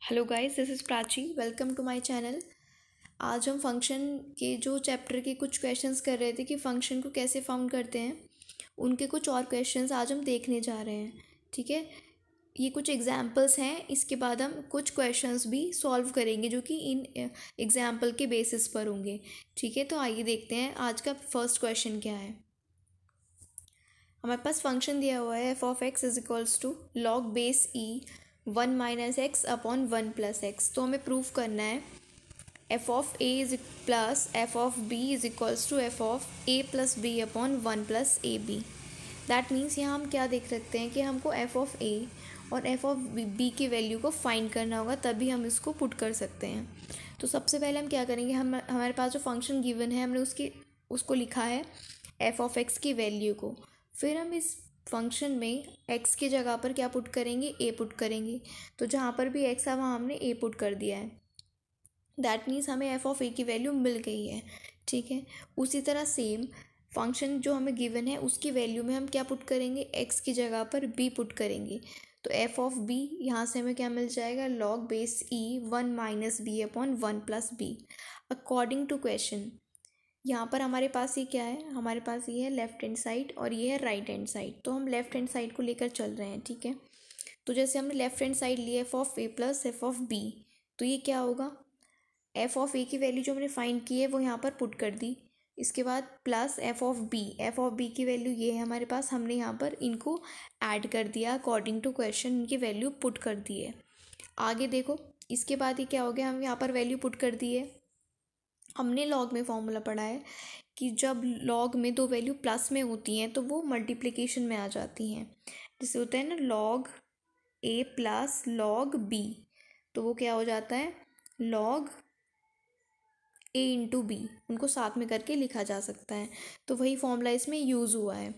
Hello guys, this is Prachi. Welcome to my channel. आज हम function के जो चैप्टर के कुछ क्वेश्चंस कर रहे थे कि फ़ंक्शन को कैसे फाउंड करते हैं, उनके कुछ और क्वेश्चंस आज हम देखने जा रहे हैं। ठीक है, ये कुछ एग्जांपल्स हैं, इसके बाद हम कुछ क्वेश्चंस भी सॉल्व करेंगे जो कि इन एग्जांपल के बेसिस पर होंगे। ठीक है, तो आइए देखते हैं आज का फर्स्ट क्वेश्चन क्या है। हमारे पास फंक्शन दिया हुआ है f(x) is equals to log base e 1-x/(1+x)। तो हमें प्रूव करना है f(a) is plus f(b) is equals to f(a+b/1+ab। That means यहाँ हम क्या देख सकते हैं कि हमको f(a) और f(b) की वैल्यू को फाइंड करना होगा, तभी हम इसको पुट कर सकते हैं। तो सबसे पहले हम क्या करेंगे, हमारे पास जो फंक्शन गिवन है हमने उसको लिखा है f(x) की वैल्यू को। फिर हम इस फंक्शन में x की जगह पर क्या पुट करेंगे, a पुट करेंगे। तो जहाँ पर भी x है वहाँ हमने a पुट कर दिया है। दैट मीन्स हमें f(a) की वैल्यू मिल गई है। ठीक है, उसी तरह सेम फंक्शन जो हमें गिवन है उसकी वैल्यू में हम क्या पुट करेंगे, x की जगह पर b पुट करेंगे। तो f(b) यहाँ से हमें क्या मिल जाएगा, log base e 1-b/1+b। According to question यहाँ पर हमारे पास ये क्या है, हमारे पास ये है लेफ्ट हैंड साइड और ये है राइट हैंड साइड। तो हम लेफ्ट हैंड साइड को लेकर चल रहे हैं। ठीक है, तो जैसे हमने लेफ्ट हैंड साइड लिया f(a) प्लस f(b), तो ये क्या होगा, f(a) की वैल्यू जो हमने फाइंड की है वो यहाँ पर पुट कर दी। इसके बाद प्लस f(b) की वैल्यू ये है हमारे पास, हमने यहाँ पर इनको ऐड कर दिया। अकॉर्डिंग टू क्वेश्चन इनकी वैल्यू पुट कर दी है। आगे देखो, इसके बाद ये क्या हो गया, हम यहाँ पर वैल्यू पुट कर दी है। हमने लॉग में फॉर्मूला पढ़ा है कि जब लॉग में दो वैल्यू प्लस में होती हैं तो वो मल्टीप्लिकेशन में आ जाती हैं। जैसे होता है ना log a plus log b, तो वो क्या हो जाता है, लॉग a इंटू बी, उनको साथ में करके लिखा जा सकता है। तो वही फॉर्मूला इसमें यूज़ हुआ है।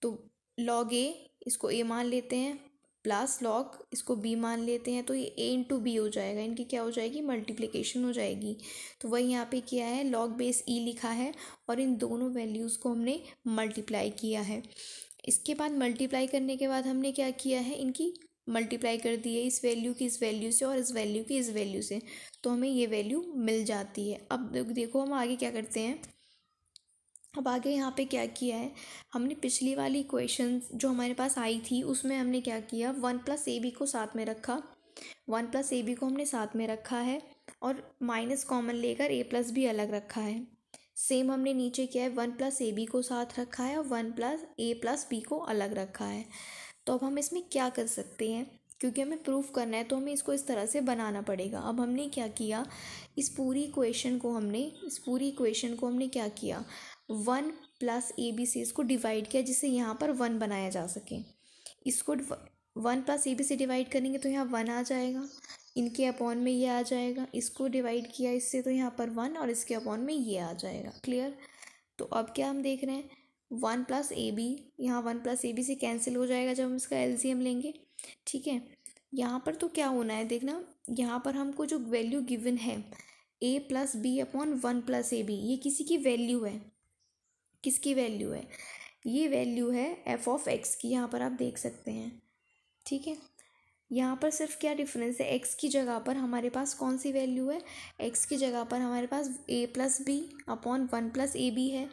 तो लॉग a, इसको a मान लेते हैं, प्लस लॉग इसको b मान लेते हैं, तो ये a इंटू बी हो जाएगा, इनकी क्या हो जाएगी, मल्टीप्लिकेशन हो जाएगी। तो वही यहाँ पे किया है, लॉग बेस e लिखा है और इन दोनों वैल्यूज़ को हमने मल्टीप्लाई किया है। इसके बाद मल्टीप्लाई करने के बाद हमने क्या किया है, इनकी मल्टीप्लाई कर दी है, इस वैल्यू की इस वैल्यू से और इस वैल्यू की इस वैल्यू से, तो हमें ये वैल्यू मिल जाती है। अब देखो हम आगे क्या करते हैं। अब आगे यहाँ पे क्या किया है, हमने पिछली वाली इक्वेशन जो हमारे पास आई थी उसमें हमने क्या किया, 1+ab को साथ में रखा, 1+ab को हमने साथ में रखा है और माइनस कॉमन लेकर a+b अलग रखा है। सेम हमने नीचे किया है, 1+ab को साथ रखा है और 1+a+b को अलग रखा है। तो अब हम इसमें क्या कर सकते हैं, क्योंकि हमें प्रूफ करना है तो हमें इसको इस तरह से बनाना पड़ेगा। अब हमने क्या किया, इस पूरी इक्वेशन को हमने क्या किया, 1+ab से इसको डिवाइड किया, जिससे यहाँ पर 1 बनाया जा सके। इसको 1+ab से डिवाइड करेंगे तो यहाँ 1 आ जाएगा, इनके अपॉन में ये आ जाएगा, इसको डिवाइड किया इससे तो यहाँ पर 1 और इसके अपॉन में ये आ जाएगा। क्लियर। तो अब क्या हम देख रहे हैं, 1+ab, यहाँ 1+ab से कैंसिल हो जाएगा जब हम इसका एलसीएम लेंगे। ठीक है, यहाँ पर तो क्या होना है देखना, यहाँ पर हमको जो वैल्यू गिवन है a+b/1+ab, ये किसी की वैल्यू है, किसकी वैल्यू है, ये वैल्यू है f(x) की, यहाँ पर आप देख सकते हैं। ठीक है, यहाँ पर सिर्फ क्या डिफरेंस है, x की जगह पर हमारे पास कौन सी वैल्यू है, x की जगह पर हमारे पास a+b/1+ab है।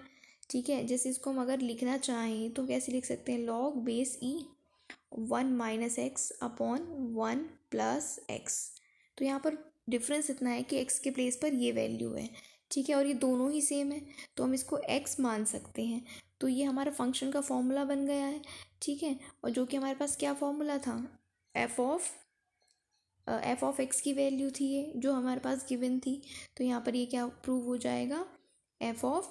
ठीक है, जैसे इसको हम अगर लिखना चाहें तो कैसे लिख सकते हैं, लॉग बेस e 1-x/1+x। तो यहाँ पर डिफरेंस इतना है कि x के प्लेस पर ये वैल्यू है। ठीक है, और ये दोनों ही सेम है तो हम इसको x मान सकते हैं। तो ये हमारा फंक्शन का फॉर्मूला बन गया है। ठीक है, और जो कि हमारे पास क्या फॉर्मूला था, f ऑफ x की वैल्यू थी ये जो हमारे पास गिवन थी। तो यहाँ पर ये क्या प्रूव हो जाएगा, f(a+b/1+ab),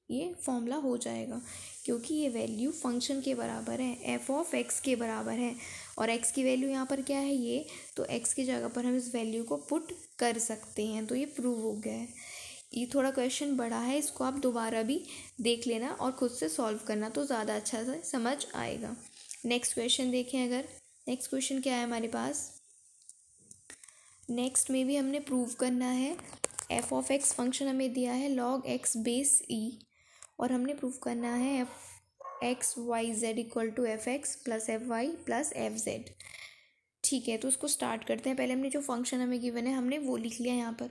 ये फॉर्मूला हो जाएगा, क्योंकि ये वैल्यू फंक्शन के बराबर है, f(x) के बराबर है और x की वैल्यू यहाँ पर क्या है ये, तो x की जगह पर हम इस वैल्यू को पुट कर सकते हैं। तो ये प्रूव हो गया है। ये थोड़ा क्वेश्चन बड़ा है, इसको आप दोबारा भी देख लेना और ख़ुद से सॉल्व करना तो ज़्यादा अच्छा से समझ आएगा। नेक्स्ट क्वेश्चन देखें, अगर नेक्स्ट क्वेश्चन क्या है हमारे पास, नेक्स्ट में भी हमने प्रूव करना है, f(x) फंक्शन हमें दिया है log x बेस e और हमने प्रूव करना है x y z equal to f x plus f y plus f z. ठीक है, तो उसको स्टार्ट करते हैं। पहले हमने जो फंक्शन हमें गिवन है हमने वो लिख लिया यहाँ पर।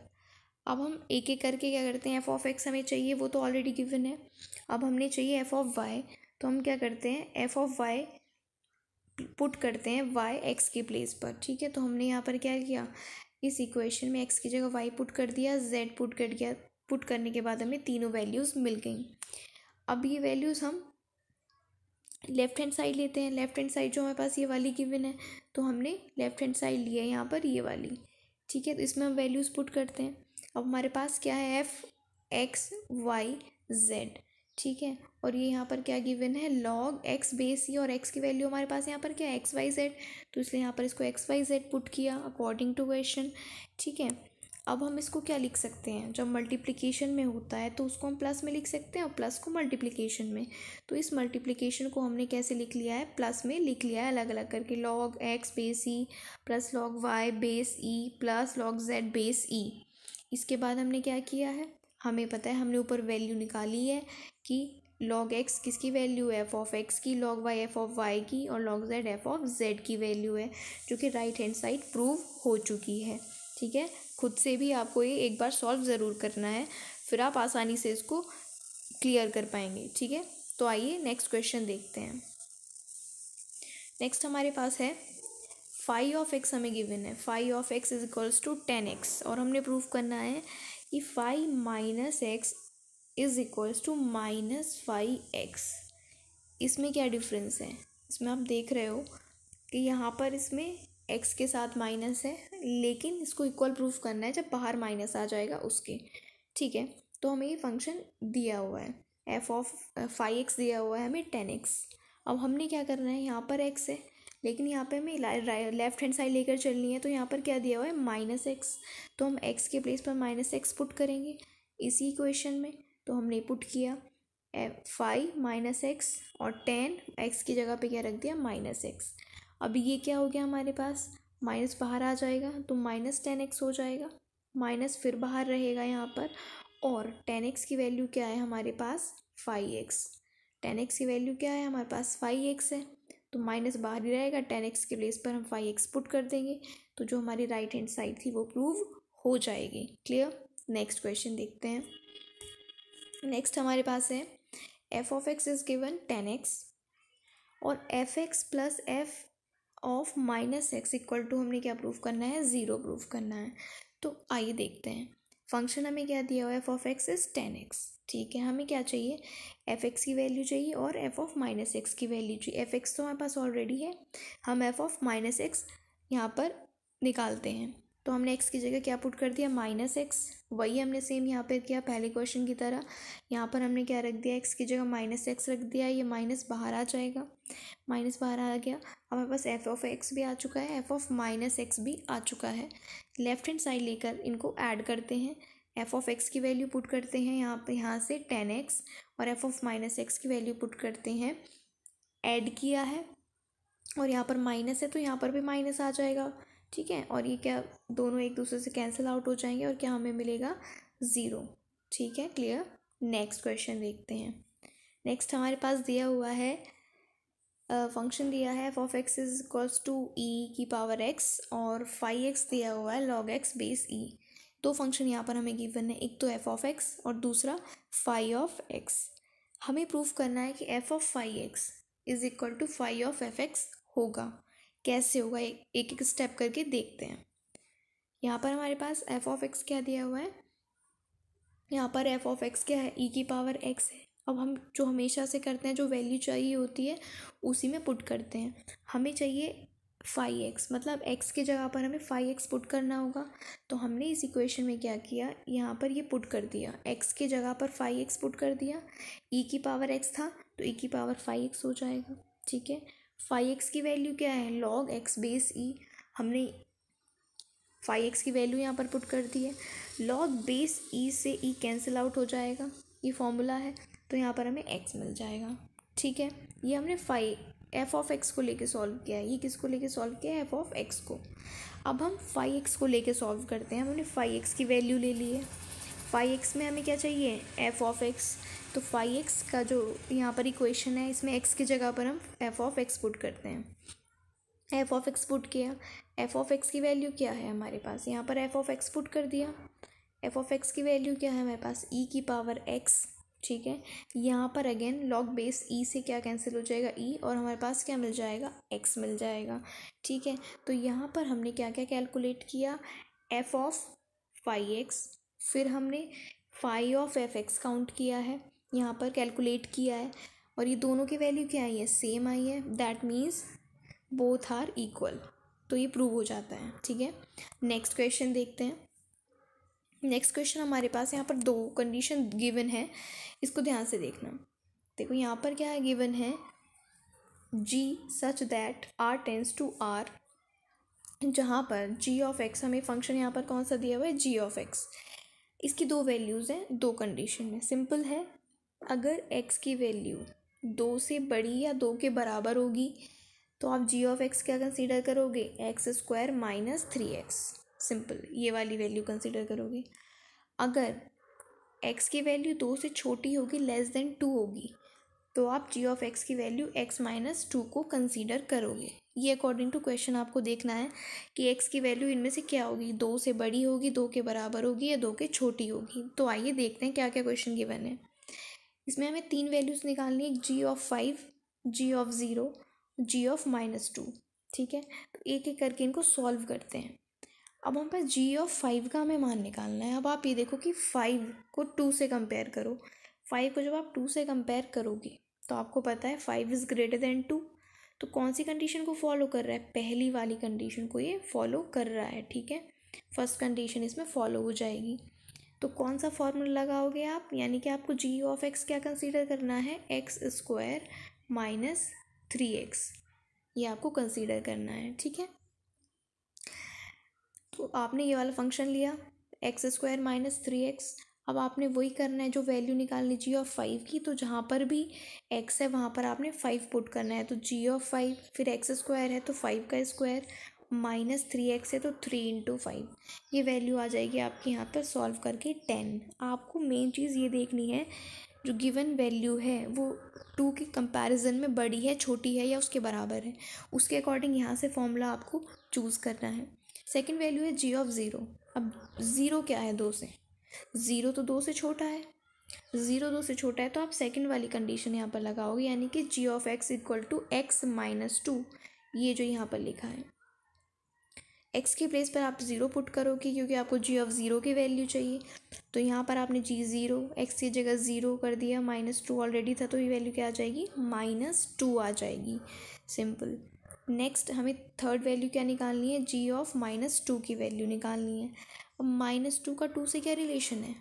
अब हम एक एक करके क्या करते हैं, एफ ऑफ एक्स हमें चाहिए, वो तो ऑलरेडी गिवन है। अब हमने चाहिए एफ ऑफ वाई, तो हम क्या करते हैं, एफ ऑफ वाई पुट करते हैं वाई एक्स के प्लेस पर। ठीक है, तो हमने यहाँ पर क्या किया, इस इक्वेशन में एक्स की जगह वाई पुट कर दिया, जेड पुट कर दिया। पुट करने के बाद हमें तीनों वैल्यूज़ मिल गई। अब ये वैल्यूज़ हम लेफ्ट हैंड साइड लेते हैं। लेफ्ट हैंड साइड जो हमारे पास ये वाली गिवन है, तो हमने लेफ्ट हैंड साइड लिया है यहाँ पर ये वाली। ठीक है, तो इसमें हम वैल्यूज़ पुट करते हैं। अब हमारे पास क्या है, एफ एक्स वाई जेड। ठीक है, और ये यहाँ पर क्या गिवन है, लॉग एक्स बेस ई, और एक्स की वैल्यू हमारे पास यहाँ पर क्या है, एक्स वाई जेड, तो इसलिए यहाँ पर इसको एक्स वाई जेड पुट किया अकॉर्डिंग टू क्वेश्चन। ठीक है, अब हम इसको क्या लिख सकते हैं, जब मल्टीप्लिकेशन में होता है तो उसको हम प्लस में लिख सकते हैं और प्लस को मल्टीप्लिकेशन में। तो इस मल्टीप्लिकेशन को हमने कैसे लिख लिया है, प्लस में लिख लिया है अलग अलग करके, log x base e plus log y base e plus log z base e. इसके बाद हमने क्या किया है, हमें पता है, हमने ऊपर वैल्यू निकाली है कि लॉग एक्स किसकी वैल्यू है, एफ ऑफ एक्स की, log y f of y की, और log z f of z की वैल्यू है, जो कि राइट हैंड साइड प्रूव हो चुकी है। ठीक है, खुद से भी आपको ये एक बार सॉल्व ज़रूर करना है, फिर आप आसानी से इसको क्लियर कर पाएंगे। ठीक है, तो आइए नेक्स्ट क्वेश्चन देखते हैं। नेक्स्ट हमारे पास है फाई ऑफ एक्स हमें गिवन है, phi of x is equals to 10x, और हमने प्रूव करना है कि phi minus x is equals to minus phi x. इसमें क्या डिफरेंस है, इसमें आप देख रहे हो कि यहाँ पर इसमें x के साथ माइनस है, लेकिन इसको इक्वल प्रूफ करना है जब बाहर माइनस आ जाएगा उसके। ठीक है, तो हमें ये फंक्शन दिया हुआ है, एफ ऑफ फाई एक्स दिया हुआ है हमें 10x। अब हमने क्या करना है, यहाँ पर x है, लेकिन यहाँ पे हमें लेफ्ट हैंड साइड लेकर चलनी है, तो यहाँ पर क्या दिया हुआ है, माइनस एक्स, तो हम x के प्लेस पर माइनस एक्स पुट करेंगे इसी इक्वेशन में। तो हमने पुट किया फाई माइनस एक्स और 10 x की जगह पे क्या रख दिया, माइनस एक्स। अब ये क्या हो गया, हमारे पास माइनस बाहर आ जाएगा तो माइनस 10x हो जाएगा, माइनस फिर बाहर रहेगा यहाँ पर, और 10x की वैल्यू क्या है हमारे पास, 5x। 10x की वैल्यू क्या है हमारे पास, 5x है, तो माइनस बाहर ही रहेगा, 10x के प्लेस पर हम 5x पुट कर देंगे, तो जो हमारी राइट हैंड साइड थी वो प्रूव हो जाएगी। क्लियर, नेक्स्ट क्वेश्चन देखते हैं। नेक्स्ट हमारे पास है f of x is given 10x, और f x plus f of minus x equal to हमने क्या प्रूफ करना है, 0 प्रूफ करना है। तो आइए देखते हैं, फंक्शन हमें क्या दिया हुआ है, f of x is 10x। ठीक है, हमें क्या चाहिए, एफ एक्स की वैल्यू चाहिए और एफ ऑफ माइनस एक्स की वैल्यू चाहिए। एफ एक्स तो हमारे पास ऑलरेडी है, हम एफ ऑफ माइनस एक्स यहाँ पर निकालते हैं। तो हमने एक्स की जगह क्या पुट कर दिया, माइनस एक्स, वही हमने सेम यहाँ पर किया पहले क्वेश्चन की तरह। यहाँ पर हमने क्या रख दिया, एक्स की जगह माइनस एक्स रख दिया, ये माइनस बाहर आ जाएगा, माइनस बाहर आ गया। हमारे पास एफ ऑफ एक्स भी आ चुका है, एफ ऑफ माइनस एक्स भी आ चुका है। लेफ्ट हैंड साइड लेकर इनको ऐड करते हैं, एफ ऑफ एक्स की वैल्यू पुट करते हैं यहाँ से 10x, और एफ ऑफ माइनस एक्स की वैल्यू पुट करते हैं, ऐड किया है, और यहाँ पर माइनस है तो यहाँ पर भी माइनस आ जाएगा। ठीक है, और ये क्या, दोनों एक दूसरे से कैंसिल आउट हो जाएंगे, और क्या हमें मिलेगा, 0। ठीक है, क्लियर। नेक्स्ट क्वेश्चन देखते हैं। नेक्स्ट हमारे पास दिया हुआ है, फंक्शन दिया है f of x is equals to e की पावर एक्स, और 5x दिया हुआ है लॉग एक्स बेस ई। दो फंक्शन यहाँ पर हमें गिवन है, एक तो एफ ऑफ एक्स और दूसरा फाई ऑफ एक्स। हमें प्रूफ करना है कि f of phi x is equal to phi of f x होगा। कैसे होगा, एक एक स्टेप करके देखते हैं। यहाँ पर हमारे पास एफ ऑफ एक्स क्या दिया हुआ है, यहाँ पर एफ ऑफ एक्स क्या है, ई की पावर एक्स है। अब हम जो हमेशा से करते हैं, जो वैल्यू चाहिए होती है उसी में पुट करते हैं। हमें चाहिए 5x, मतलब x की जगह पर हमें 5x पुट करना होगा। तो हमने इस इक्वेशन में क्या किया, यहाँ पर ये पुट कर दिया, x की जगह पर 5x पुट कर दिया, e की पावर x था तो e की पावर 5x हो जाएगा। ठीक है, 5x की वैल्यू क्या है, log x बेस e, हमने 5x की वैल्यू यहाँ पर पुट कर दी है। log बेस e से e कैंसिल आउट हो जाएगा, ये फॉर्मूला है, तो यहाँ पर हमें x मिल जाएगा। ठीक है, ये हमने एफ ऑफ एक्स को लेके सॉल्व किया है। ये किसको लेके सॉल्व किया है, एफ ऑफ एक्स को। अब हम 5x को लेके सॉल्व करते हैं। हमने 5x की वैल्यू ले ली है। 5x में हमें क्या चाहिए, एफ ऑफ एक्स, तो 5x का जो यहाँ पर इक्वेशन है, इसमें x की जगह पर हम f(x) पुट करते हैं। f(x) पुट किया, f(x) की वैल्यू क्या है हमारे पास, यहाँ पर f(x) पुट कर दिया। f(x) की वैल्यू क्या है हमारे पास, e की पावर x, ठीक है। यहाँ पर अगेन लॉग बेस e से क्या कैंसिल हो जाएगा, e, और हमारे पास क्या मिल जाएगा, x मिल जाएगा, ठीक है। तो यहाँ पर हमने क्या क्या कैलकुलेट किया, f(5x), फिर हमने phi(f(x) काउंट किया है, यहाँ पर कैलकुलेट किया है, और ये दोनों की वैल्यू क्या आई है, सेम आई है। That means both are equal, तो ये प्रूव हो जाता है, ठीक है। नेक्स्ट क्वेश्चन देखते हैं। नेक्स्ट क्वेश्चन हमारे पास यहाँ पर दो कंडीशन गिवन है, इसको ध्यान से देखना। देखो यहाँ पर क्या है, गिवन है g such that r tends to r, जहाँ पर g(x) हमें फंक्शन यहाँ पर कौन सा दिया हुआ है, g(x). इसकी दो वैल्यूज़ हैं, दो कंडीशन में। सिंपल है, अगर x की वैल्यू 2 से बड़ी या 2 के बराबर होगी तो आप g(x) क्या कंसीडर करोगे, x² माइनस 3x, सिंपल ये वाली वैल्यू कंसीडर करोगे। अगर x की वैल्यू 2 से छोटी होगी, लेस देन 2 होगी, तो आप g(x) की वैल्यू x माइनस 2 को कंसीडर करोगे। ये अकॉर्डिंग टू क्वेश्चन आपको देखना है कि x की वैल्यू इनमें से क्या होगी, 2 से बड़ी होगी, 2 के बराबर होगी, या 2 के छोटी होगी। तो आइए देखते हैं क्या क्या क्वेश्चन गिवन है। इसमें हमें 3 वैल्यूज़ निकालनी है, g(5), g(0), g(-2), ठीक है। तो एक एक करके इनको सॉल्व करते हैं। अब हम पास g(5) का हमें मान निकालना है। अब आप ये देखो कि 5 को 2 से कंपेयर करो। 5 को जब आप 2 से कंपेयर करोगे तो आपको पता है 5 इज़ ग्रेटर देन 2, तो कौन सी कंडीशन को फॉलो कर रहा है, पहली वाली कंडीशन को ये फॉलो कर रहा है, ठीक है। फर्स्ट कंडीशन इसमें फॉलो हो जाएगी। तो कौन सा फॉर्मूला लगाओगे आप, यानी कि आपको g(x) क्या कंसीडर करना है, x² माइनस 3x, ये आपको कंसीडर करना है, ठीक है। तो आपने ये वाला फंक्शन लिया x² माइनस 3x। अब आपने वही करना है जो वैल्यू निकालनी g(5) की, तो जहाँ पर भी x है वहाँ पर आपने 5 पुट करना है। तो g(5) फिर x² है तो 5 का स्क्वायर माइनस 3x है तो 3 × 5, ये वैल्यू आ जाएगी आपके यहाँ पर सॉल्व करके 10। आपको मेन चीज़ ये देखनी है जो गिवन वैल्यू है वो 2 के कंपैरिजन में बड़ी है, छोटी है, या उसके बराबर है, उसके अकॉर्डिंग यहाँ से फॉर्मूला आपको चूज़ करना है। सेकंड वैल्यू है g(0). अब 0 क्या है, 2 से, 0 तो 2 से छोटा है, 0 2 से छोटा है, तो आप सेकंड वाली कंडीशन यहाँ पर लगाओगे, यानी कि g(x) equal to x minus 2, ये जो यहाँ पर लिखा है। x के प्लेस पर आप 0 पुट करोगे क्योंकि आपको g(0) की वैल्यू चाहिए। तो यहाँ पर आपने g0 x की जगह 0 कर दिया, माइनस 2 ऑलरेडी था, तो ये वैल्यू क्या आ जाएगी, -2 आ जाएगी, सिंपल। नेक्स्ट हमें थर्ड वैल्यू क्या निकालनी है, g(-2) की वैल्यू निकालनी है। अब -2 का 2 से क्या रिलेशन है,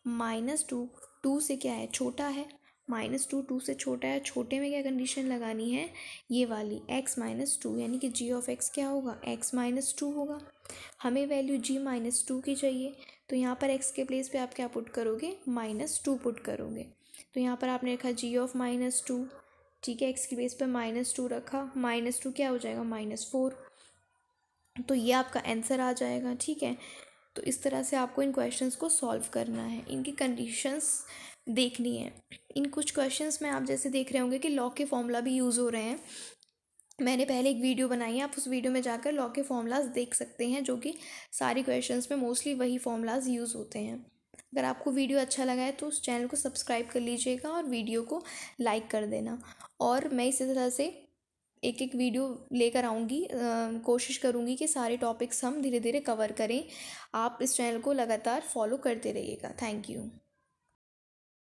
-2 2 से क्या है, छोटा है, -2 2 से छोटा है, छोटे में क्या कंडीशन लगानी है, ये वाली x माइनस 2, यानी कि g(x) क्या होगा, x माइनस 2 होगा। हमें वैल्यू g-2 की चाहिए, तो यहाँ पर x के प्लेस पे आप क्या पुट करोगे, -2 पुट करोगे। तो यहाँ पर आपने रखा g(-2), ठीक है, x की बेस पर -2 रखा, -2 क्या हो जाएगा, -4, तो ये आपका आंसर आ जाएगा, ठीक है। तो इस तरह से आपको इन क्वेश्चंस को सॉल्व करना है, इनकी कंडीशंस देखनी है। इन कुछ क्वेश्चंस में आप जैसे देख रहे होंगे कि लॉ के फॉर्मूला भी यूज़ हो रहे हैं। मैंने पहले एक वीडियो बनाई है, आप उस वीडियो में जाकर लॉ के फॉर्मूलाज देख सकते हैं, जो कि सारी क्वेश्चंस में मोस्टली वही फॉर्मूलाज यूज़ होते हैं। अगर आपको वीडियो अच्छा लगा है तो उस चैनल को सब्सक्राइब कर लीजिएगा और वीडियो को लाइक कर देना। और मैं इसी तरह से एक एक वीडियो लेकर आऊँगी, कोशिश करूँगी कि सारे टॉपिक्स हम धीरे धीरे कवर करें। आप इस चैनल को लगातार फॉलो करते रहिएगा। Thank you.